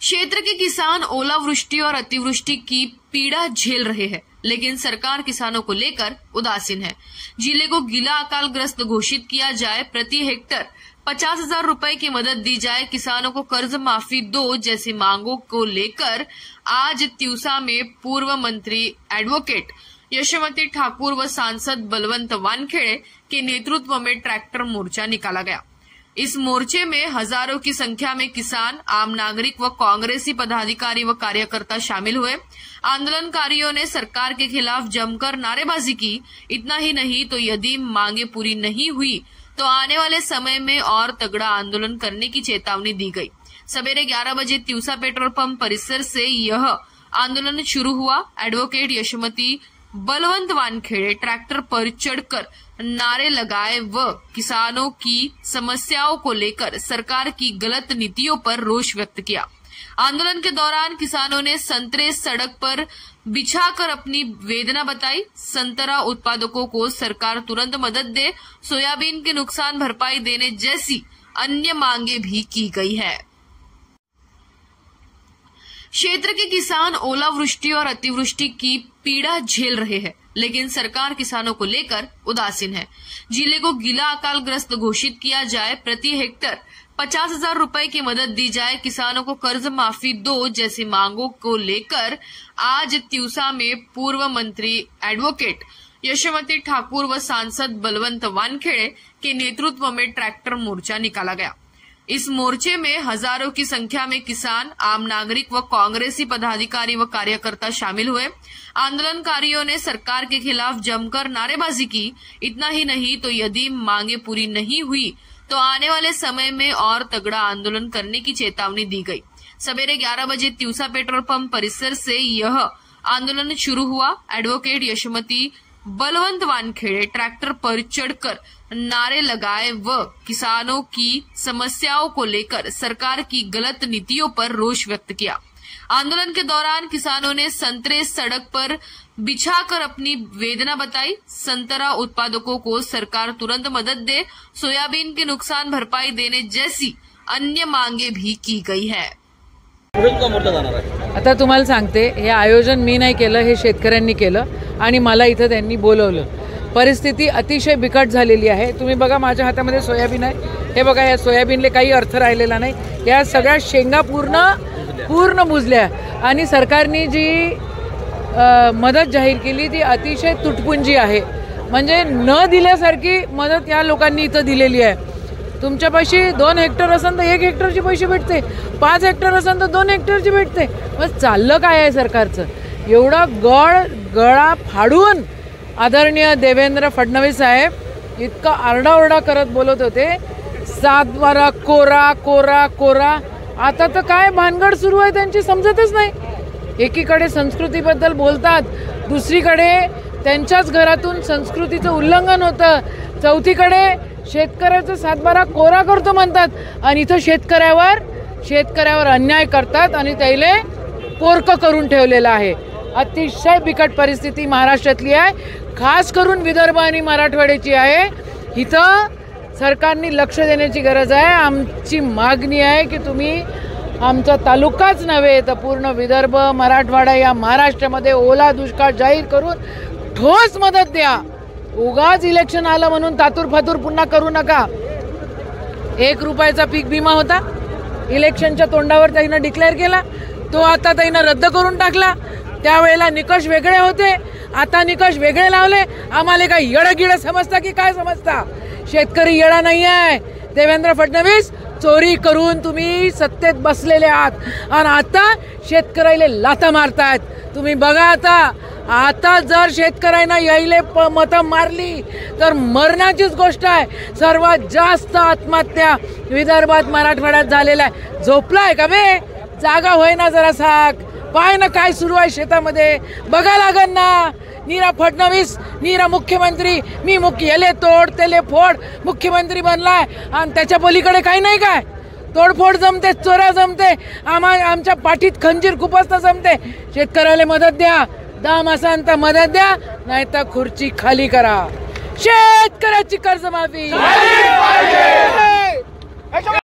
क्षेत्र के किसान ओलावृष्टि और अतिवृष्टि की पीड़ा झेल रहे हैं, लेकिन सरकार किसानों को लेकर उदासीन है। जिले को गीला अकालग्रस्त घोषित किया जाए, प्रति हेक्टर 50,000 रुपए की मदद दी जाए, किसानों को कर्ज माफी दो जैसी मांगों को लेकर आज तिवसा में पूर्व मंत्री एडवोकेट यशोमती ठाकुर व सांसद बलवंत वानखेड़े के नेतृत्व में ट्रैक्टर मोर्चा निकाला गया। इस मोर्चे में हजारों की संख्या में किसान, आम नागरिक व कांग्रेसी पदाधिकारी व कार्यकर्ता शामिल हुए। आंदोलनकारियों ने सरकार के खिलाफ जमकर नारेबाजी की। इतना ही नहीं तो यदि मांगे पूरी नहीं हुई तो आने वाले समय में और तगड़ा आंदोलन करने की चेतावनी दी गई। सवेरे 11 बजे तिवसा पेट्रोल पंप परिसर से यह आंदोलन शुरू हुआ। एडवोकेट यशोमती बलवंत वानखेड़े ट्रैक्टर पर चढ़कर नारे लगाए व किसानों की समस्याओं को लेकर सरकार की गलत नीतियों पर रोष व्यक्त किया। आंदोलन के दौरान किसानों ने संतरे सड़क पर बिछाकर अपनी वेदना बताई। संतरा उत्पादकों को सरकार तुरंत मदद दे, सोयाबीन के नुकसान भरपाई देने जैसी अन्य मांगे भी की गई है। क्षेत्र के किसान ओलावृष्टि और अतिवृष्टि की पीड़ा झेल रहे हैं, लेकिन सरकार किसानों को लेकर उदासीन है। जिले को गीला अकालग्रस्त घोषित किया जाए, प्रति हेक्टर 50,000 रुपए की मदद दी जाए, किसानों को कर्ज माफी दो जैसी मांगों को लेकर आज तिवसा में पूर्व मंत्री एडवोकेट यशोमती ठाकुर व सांसद बलवंत वानखेड़े के नेतृत्व में ट्रैक्टर मोर्चा निकाला गया। इस मोर्चे में हजारों की संख्या में किसान, आम नागरिक व कांग्रेसी पदाधिकारी व कार्यकर्ता शामिल हुए। आंदोलनकारियों ने सरकार के खिलाफ जमकर नारेबाजी की। इतना ही नहीं तो यदि मांगे पूरी नहीं हुई तो आने वाले समय में और तगड़ा आंदोलन करने की चेतावनी दी गई। सवेरे 11 बजे तिवसा पेट्रोल पंप परिसर से यह आंदोलन शुरू हुआ। एडवोकेट यशोमती बलवंत वानखेड़े ट्रैक्टर पर चढ़कर नारे लगाए व किसानों की समस्याओं को लेकर सरकार की गलत नीतियों पर रोष व्यक्त किया। आंदोलन के दौरान किसानों ने संतरे सड़क पर बिछाकर अपनी वेदना बताई। संतरा उत्पादकों को सरकार तुरंत मदद दे, सोयाबीन के नुकसान भरपाई देने जैसी अन्य मांगे भी की गई है। आता तुम्हाला सांगते, हे आयोजन मी नाही केलं, हे शेतकऱ्यांनी केलं आणि मला इथं त्यांनी बोलवलं। परिस्थिती अतिशय बिकट झालेली आहे। तुम्ही बघा, माझ्या हातामध्ये सोयाबीन आहे, हे बघा, या सोयाबीनला काही अर्थ राहिलेला नाही। या सगळ्या शेंगा पूर्ण मुजल्या आणि सरकारने जी मदत जाहीर केली ती अतिशय तुटपुंजी आहे। म्हणजे न दिल्यासारखी मदत या लोकांनी इथं दिलेली आहे। तुमच्यापाशी 2 हेक्टर असेल तर 1 हेक्टरचे पैसे भेटते, 5 हेक्टर असेल तर 2 हेक्टरचे भेटते। मग चाललं काय आहे सरकारचं? एवढा गळा फाडून आदरणीय देवेंद्र फडणवीस साहेब इतका आरडाओरडा करत बोलत होते, 7/12 कोरा कोरा कोरा। आता तर काय भानगड सुरू आहे त्यांची समजतच नाही। एकीकडे संस्कृतीबद्दल बोलतात, दुसरीकडे त्यांच्याच घरातून संस्कृतीचं उल्लंघन होतं, चौथीकडे शेतकऱ्याचं 7/12 कोरा करतो म्हणतात आणि इथं शेतकऱ्यावर अन्याय करतात आणि त्याला पोरकं करून ठेवलेलं आहे। अतिशय बिकट परिस्थिती महाराष्ट्रातली आहे, खास करून विदर्भ आणि मराठवाड्याची आहे। इथं सरकारने लक्ष देण्याची गरज आहे। आमची मागणी आहे की तुम्ही आमचा तालुकाच नव्हे तर पूर्ण विदर्भ मराठवाडा या महाराष्ट्रामध्ये ओला दुष्काळ जाहीर करून ठोस मदत द्या। उगाच इलेक्शन आलं म्हणून तातूर पुन्हा करू नका। 1 रुपयाचा पीक विमा होता, इलेक्शनच्या तोंडावर त्यानं डिक्लेअर केला, तो आता त्यानं रद्द करून टाकला। त्यावेळेला निकष वेगळे होते, आता निकष वेगळे लावले। आम्हाला काय येडगिड समजता की काय समजता? शेतकरी येडा नाही आहे। देवेंद्र फडणवीस, चोरी करून तुम्ही सत्तेत बसलेले आहात आणि आता शेतकऱ्याला लाथा मारतायत। तुम्ही बघा, आता जर शेतकऱ्यांना यायले मतं मारली तर मरणाचीच गोष्ट आहे। सर्वात जास्त आत्महत्या विदर्भात मराठवाड्यात झालेल्या आहे। झोपलाय का बे? जागा होय ना जरा साक, पाय ना काय सुरू आहे शेतामध्ये, बघा लागन ना। नीरा फडणवीस, नीरा मुख्यमंत्री, मी याले तोड त्याले फोड मुख्यमंत्री बनलाय आणि त्याच्या पलीकडे काही नाही काय? तोडफोड जमते, चोऱ्या जमते, आमच्या पाठीत खंजीर खुपसता जमते। शेतकऱ्याला मदत द्या, दाम असन तर मदत द्या, नाही तर खुर्ची खाली करा। शेतकऱ्याची कर्जमाफी